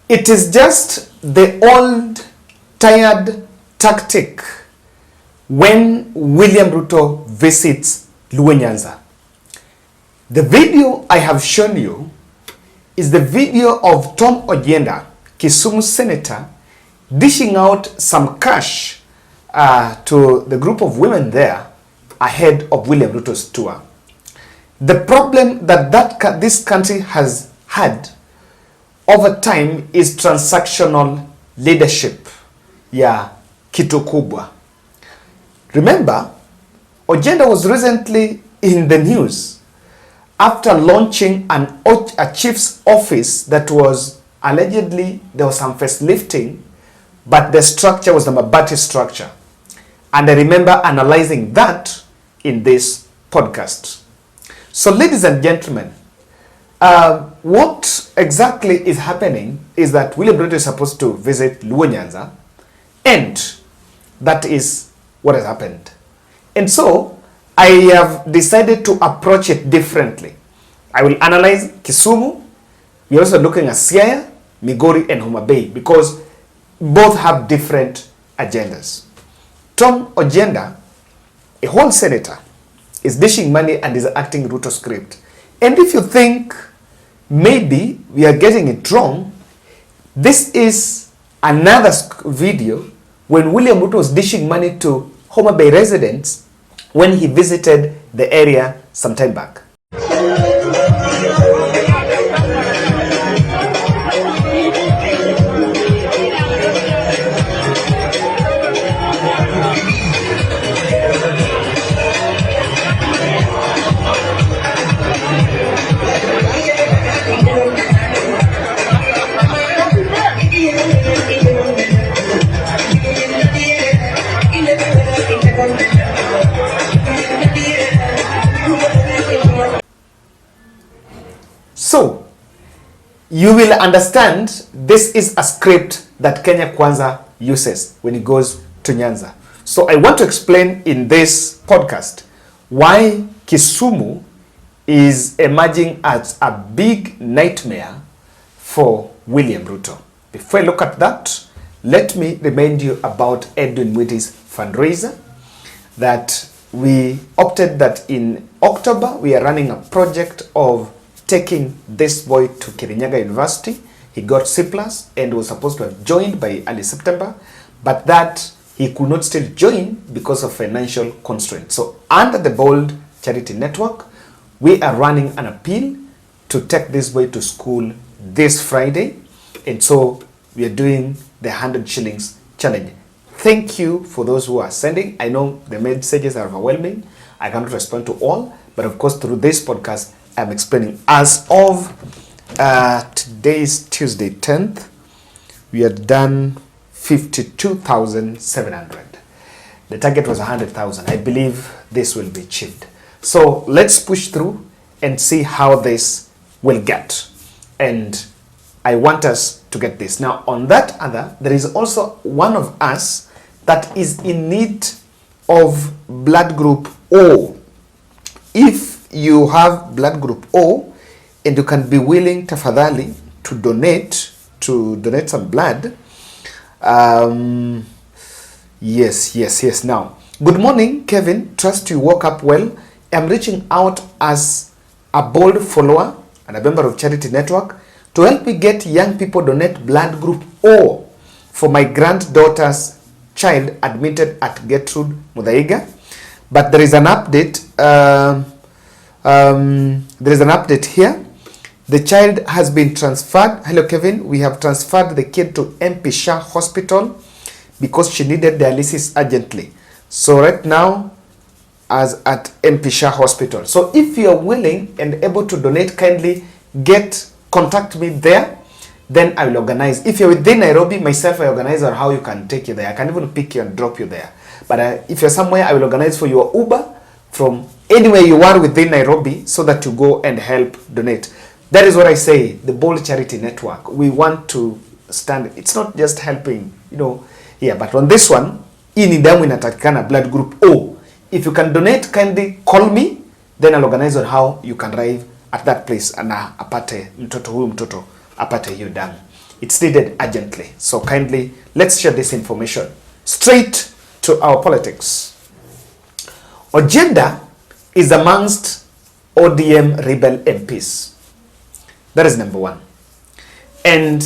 It is just the old tired tactic when William Ruto visits Luo Nyanza. The video I have shown you is the video of Tom Ojienda, Kisumu senator, dishing out some cash to the group of women there ahead of William Ruto's tour. The problem that this country has had over time is transactional leadership. Yeah, kitu kubwa. Remember, Ojienda was recently in the news after launching a chief's office that was allegedly, there was some facelifting, but the structure was the Mabati structure. And I remember analyzing that in this podcast. So ladies and gentlemen, what exactly is happening is that William Ruto is supposed to visit Luo Nyanza, and that is what has happened. And so I have decided to approach it differently. I will analyze Kisumu. We're also looking at Siaya, Migori, and Homa Bay because both have different agendas. Tom Ojienda, a whole senator, is dishing money and is acting Ruto script. And if you think maybe we are getting it wrong, this is another video when William Ruto was dishing money to Homa Bay residents when he visited the area some time back. So, you will understand this is a script that Kenya Kwanza uses when it goes to Nyanza. So, I want to explain in this podcast why Kisumu is emerging as a big nightmare for William Ruto. Before I look at that, let me remind you about Edwin Mwiti's fundraiser that we opted that in October we are running a project of taking this boy to Kirinyaga University. He got C+ and was supposed to have joined by early September, but that he could not still join because of financial constraints. So under the Bold Charity Network, we are running an appeal to take this boy to school this Friday. And so we are doing the 100 shillings challenge. Thank you for those who are sending. I know the messages are overwhelming. I cannot respond to all, but of course through this podcast, I'm explaining. As of today's Tuesday 10th, we had done 52,700. The target was 100,000. I believe this will be achieved. So let's push through and see how this will get. And I want us to get this. Now on that other, there is also one of us that is in need of blood group O. If you have blood group O and you can be willing tafadhali to donate some blood, yes. Now, good morning, Kevin. Trust you woke up well. I'm reaching out as a bold follower and a member of Charity Network to help me get young people donate blood group O for my granddaughter's child admitted at Gertrude Muthaiga. But there is an update. There is an update here. The child has been transferred. Hello, Kevin. We have transferred the kid to MP Shah Hospital because she needed dialysis urgently. So right now, as at MP Shah Hospital. So if you are willing and able to donate, kindly contact me there. Then I will organize. If you're within Nairobi, myself, I organize on how you can take you there. I can even pick you and drop you there. But if you're somewhere, I will organize for your Uber from anywhere you are within Nairobi so that you go and help donate. That is what I say, the Bold Charity Network. We want to stand. It's not just helping, here, but on this one, hii ni damu inatakikana blood group O. If you can donate, kindly call me, then I'll organize on how you can arrive at that place and apate mtoto apate hiyo damu. It's needed urgently. So kindly, let's share this information. Straight to our politics. Ojienda is amongst ODM rebel MPs. That is number one. And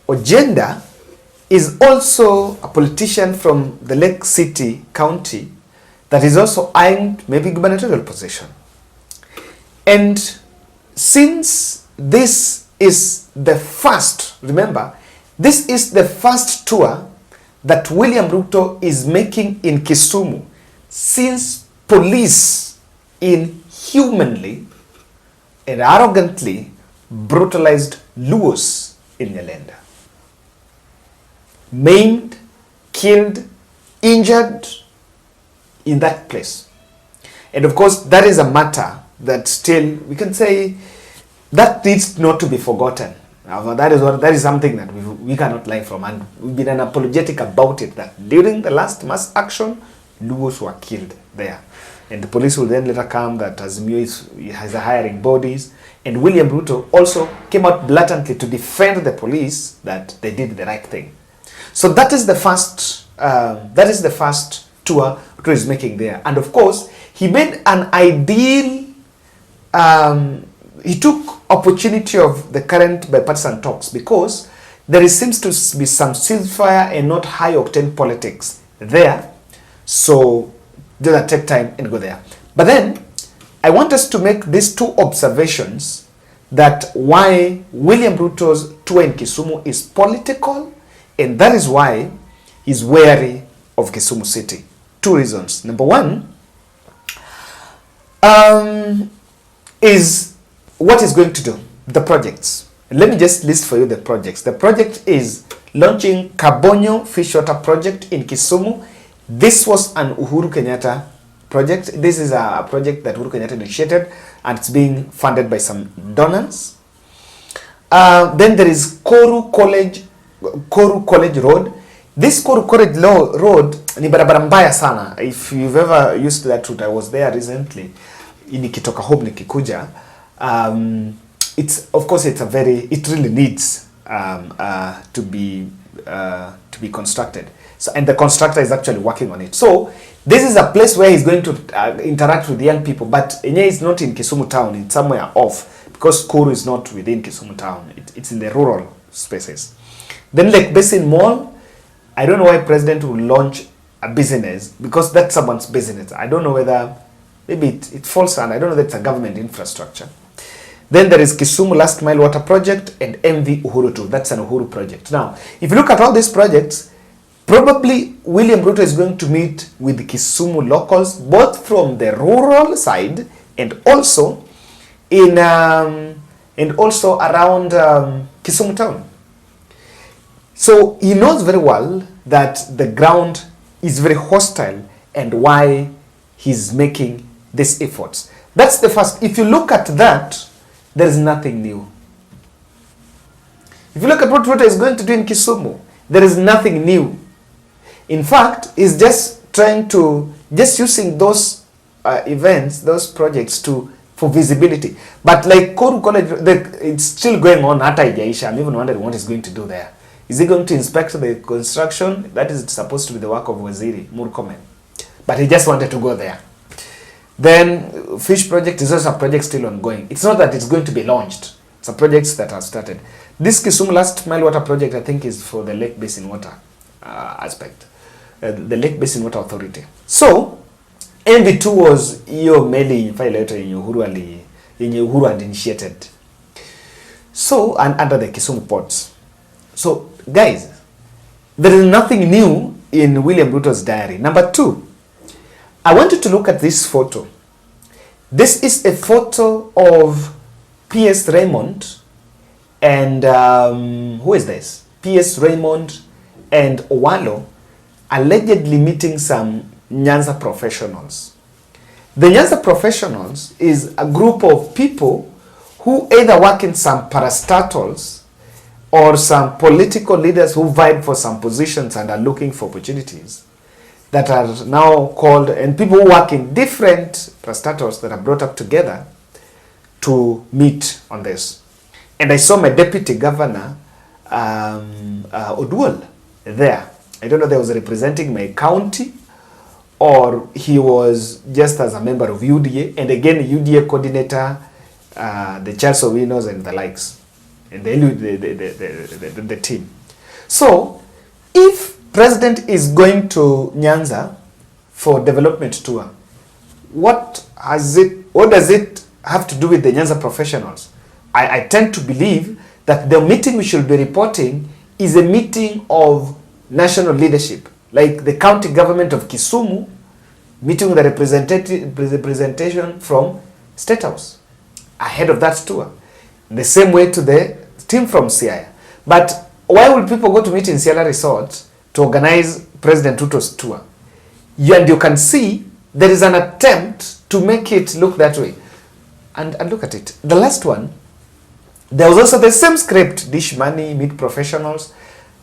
Ojienda is also a politician from the Lake City County that is also eyeing maybe gubernatorial position. And since this is the first, remember, this is the first tour that William Ruto is making in Kisumu since police inhumanly and arrogantly brutalized Luos in Nyalenda. Maimed, killed, injured in that place. And of course, that is a matter that still, we can say, that needs not to be forgotten. That is something that we cannot lie from, and we've been unapologetic about it, that during the last mass action, Luos were killed there. And the police will then later come that Azimio has a hiring bodies, and William Ruto also came out blatantly to defend the police that they did the right thing. So that is the first tour Ruto is making there. And of course, he made an ideal, he took opportunity of the current bipartisan talks, because there seems to be some ceasefire and not high octane politics there. So just take time and go there. But then I want us to make these two observations, that why William Ruto's tour in Kisumu is political, and that is why he's wary of Kisumu City. Two reasons. Number one is what he's going to do, the projects. Let me just list for you the projects. The project is launching Kabonyo Fishwater project in Kisumu. This was an Uhuru Kenyatta project. This is a project that Uhuru Kenyatta initiated, and it's being funded by some donors. Then there is Koru College Road. This Koru College Road ni barabara mbaya sana. If you've ever used that route, I was there recently. Nikitoka home nikikuja. It's, of course, it really needs to be constructed. So, and the constructor is actually working on it. So this is a place where he's going to interact with young people, but Enye is not in Kisumu town, it's somewhere off, because Kuru is not within Kisumu town. It's in the rural spaces. Then Lake Basin Mall, I don't know why President will launch a business, because that's someone's business. I don't know whether, maybe it falls under, I don't know that it's a government infrastructure. Then there is Kisumu Last Mile Water Project and MV Uhuru 2. That's an Uhuru project. Now, if you look at all these projects, probably William Ruto is going to meet with Kisumu locals, both from the rural side and also in around Kisumu town. So he knows very well that the ground is very hostile, and why he's making these efforts. That's the first. If you look at that, there is nothing new. If you look at what Ruto is going to do in Kisumu, there is nothing new. In fact, he's just trying to, just using those events, those projects for visibility. But like Koru College, it's still going on. Hata ijaisha. I'm even wondering what he's going to do there. Is he going to inspect the construction? That is supposed to be the work of Waziri Murkomen. But he just wanted to go there. Then Fish Project is also a project still ongoing. It's not that it's going to be launched. It's a project that has started. This Kisumu Last Mile Water Project, I think, is for the Lake Basin Water aspect. The Lake Basin Water Authority. So, MV2 was hiyo meli letter yenye Uhuru had initiated. So, and under the Kisumu ports. So, guys, there is nothing new in William Ruto's diary. Number two, I want you to look at this photo. This is a photo of P.S. Raymond and who is this? P.S. Raymond and Owalo allegedly meeting some Nyanza professionals. The Nyanza professionals is a group of people who either work in some parastatals or some political leaders who vibe for some positions and are looking for opportunities that are now called, and people who work in different parastatals that are brought up together to meet on this. And I saw my deputy governor, Oduor, there. I don't know if he was representing my county or he was just as a member of UDA, and again UDA coordinator, the Charles Owinos and the likes, and the team. So if president is going to Nyanza for development tour, what does it have to do with the Nyanza professionals? I tend to believe that the meeting we should be reporting is a meeting of national leadership, like the county government of Kisumu meeting with the representation from State House ahead of that tour. The same way to the team from Siaya. But why would people go to meet in Siala Resort to organize President Ruto's tour? And you can see there is an attempt to make it look that way. And look at it. The last one, there was also the same script, dish money, meet professionals.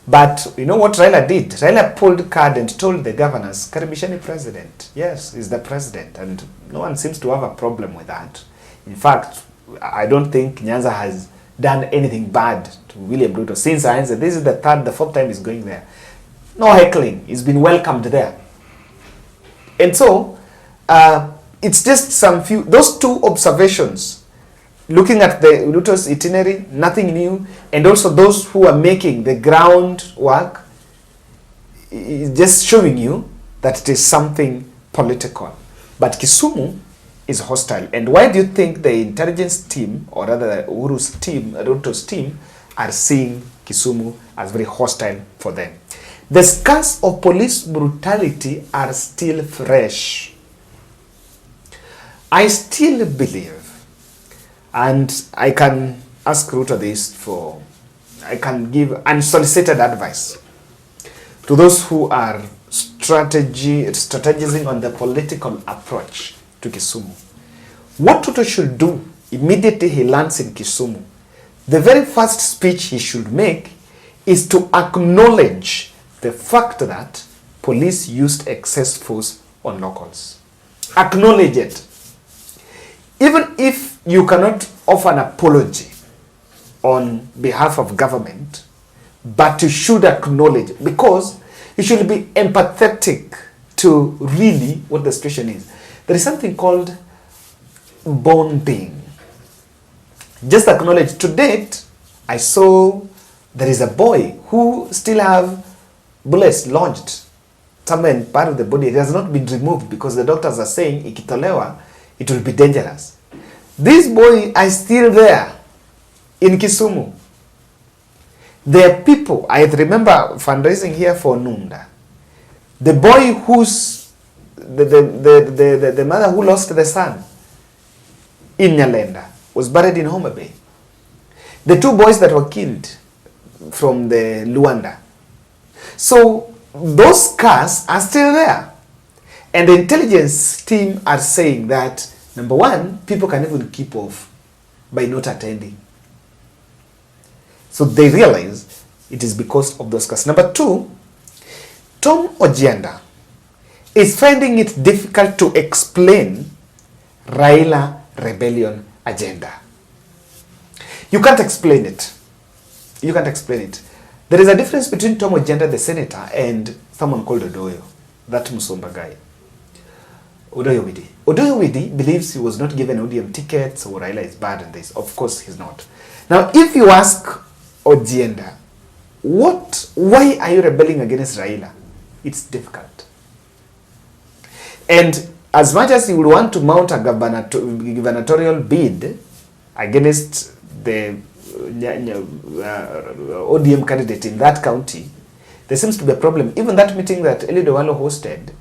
But you know what Raila did? Raila pulled card and told the governors, Karibishani president. Yes, he's the president. And no one seems to have a problem with that. In fact, I don't think Nyanza has done anything bad to William Ruto since I answered. This is the fourth time he's going there. No heckling. He's been welcomed there. And so, it's just those two observations, looking at the Ruto's itinerary, nothing new, and also those who are making the groundwork, is just showing you that it is something political. But Kisumu is hostile. And why do you think the intelligence team, or rather Ruto's team, are seeing Kisumu as very hostile for them? The scars of police brutality are still fresh. I still believe, and I can ask Ruto this I can give unsolicited advice to those who are strategizing on the political approach to Kisumu. What Ruto should do immediately he lands in Kisumu, the very first speech he should make is to acknowledge the fact that police used excess force on locals. Acknowledge it. Even if you cannot offer an apology on behalf of government, but you should acknowledge, because you should be empathetic to really what the situation is. There is something called bonding. Just acknowledge. To date, I saw there is a boy who still have bullets lodged somewhere in part of the body. It has not been removed because the doctors are saying ikitolewa, it will be dangerous. This boy is still there in Kisumu. There are people, I remember fundraising here for Nunda. The boy who's the mother who lost the son in Nyalenda was buried in Homa Bay. The two boys that were killed from the Luanda. So those scars are still there. And the intelligence team are saying that, number one, people can even keep off by not attending. So they realize it is because of those scars. Number two, Tom Ojienda is finding it difficult to explain Raila rebellion agenda. You can't explain it. You can't explain it. There is a difference between Tom Ojienda, the senator, and someone called Oduor, that Musomba guy. Oduor Widi believes he was not given ODM ticket, so Raila is bad in this. Of course he's not. Now, if you ask Ojienda, why are you rebelling against Raila? It's difficult. And as much as he would want to mount a gubernatorial bid against the ODM candidate in that county, there seems to be a problem. Even that meeting that Eliud Owalo hosted,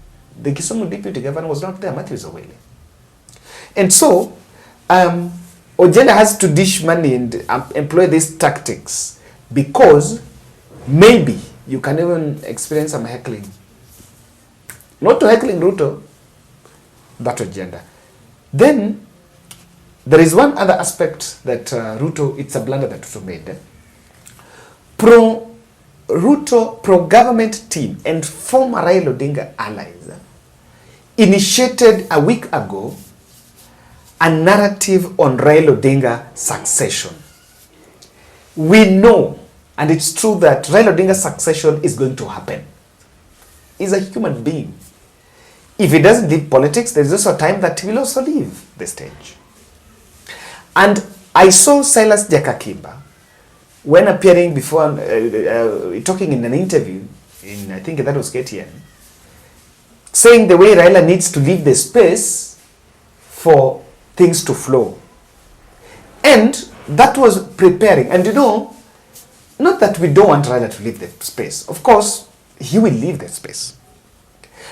the Kisumu deputy governor was not there, Matthew Zawele. And so, Ojienda has to dish money and employ these tactics because maybe you can even experience some heckling. Not to heckling Ruto, but Ojienda. Then, there is one other aspect that Ruto, it's a blunder that Ruto made. Ruto pro-government team and former Raila Odinga allies initiated a week ago a narrative on Raila Odinga succession. We know, and it's true, that Raila Odinga's succession is going to happen. He's a human being. If he doesn't leave politics, there is also a time that he will also leave the stage. And I saw Silas Jakakimba, when appearing before, talking in an interview, in I think that was KTN, saying the way Raila needs to leave the space for things to flow. And that was preparing. And you know, not that we don't want Raila to leave the space. Of course, he will leave the space.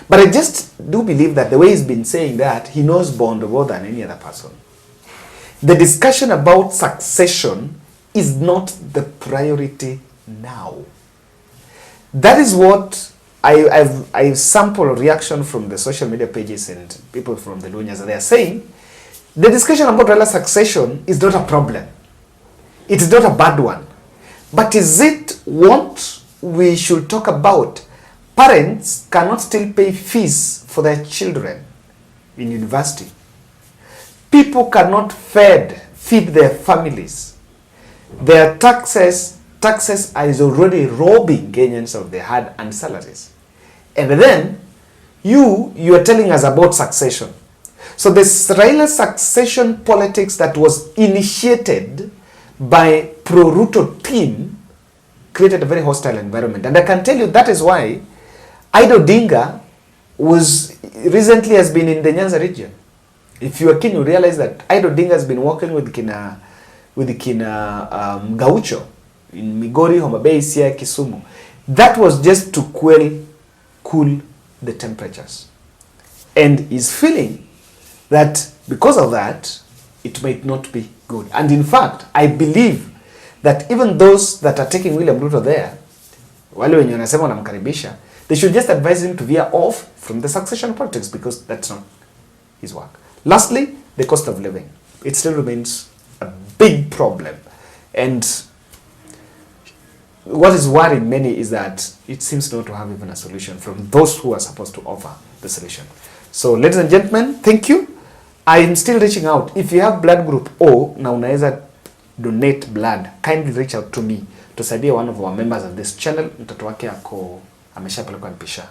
But I just do believe that the way he's been saying that, he knows Bond more than any other person. The discussion about succession is not the priority now. That is what I sample a reaction from the social media pages and people from the Lunyas. They are saying the discussion about Raila's succession is not a problem. It's not a bad one. But is it what we should talk about? Parents cannot still pay fees for their children in university. People cannot feed their families. Their taxes is already robbing Kenyans of their hard-earned salaries. And then you are telling us about succession. So the Raila succession politics that was initiated by pro-Ruto team created a very hostile environment. And I can tell you that is why Ida Odinga recently has been in the Nyanza region. If you are keen, you realize that Ida Odinga has been working with Kina Gaucho in Migori, Homa Bay, Siaya, Kisumu. That was just to cool the temperatures. And he's feeling that because of that, it might not be good. And in fact, I believe that even those that are taking William Ruto there, wale wenye wanasema wanamkaribisha, they should just advise him to veer off from the succession politics because that's not his work. Lastly, the cost of living. It still remains a big problem. And what is worrying many is that it seems not to have even a solution from those who are supposed to offer the solution. So, ladies and gentlemen, thank you. I am still reaching out. If you have blood group O na unaweza donate blood, kindly reach out to me. Tusaidia one of our members of this channel. Mtoto wake ako ameshapelekwa Npisha.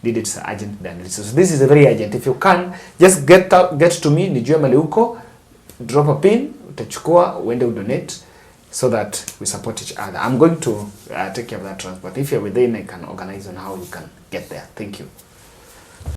Did it urgent diagnosis. So this is a very urgent. If you can, just get to me, nijue mali uko, drop a pin, utachukua, uende udonate, so that we support each other. I'm going to take care of that transport. If you're within, I can organize on how you can get there. Thank you.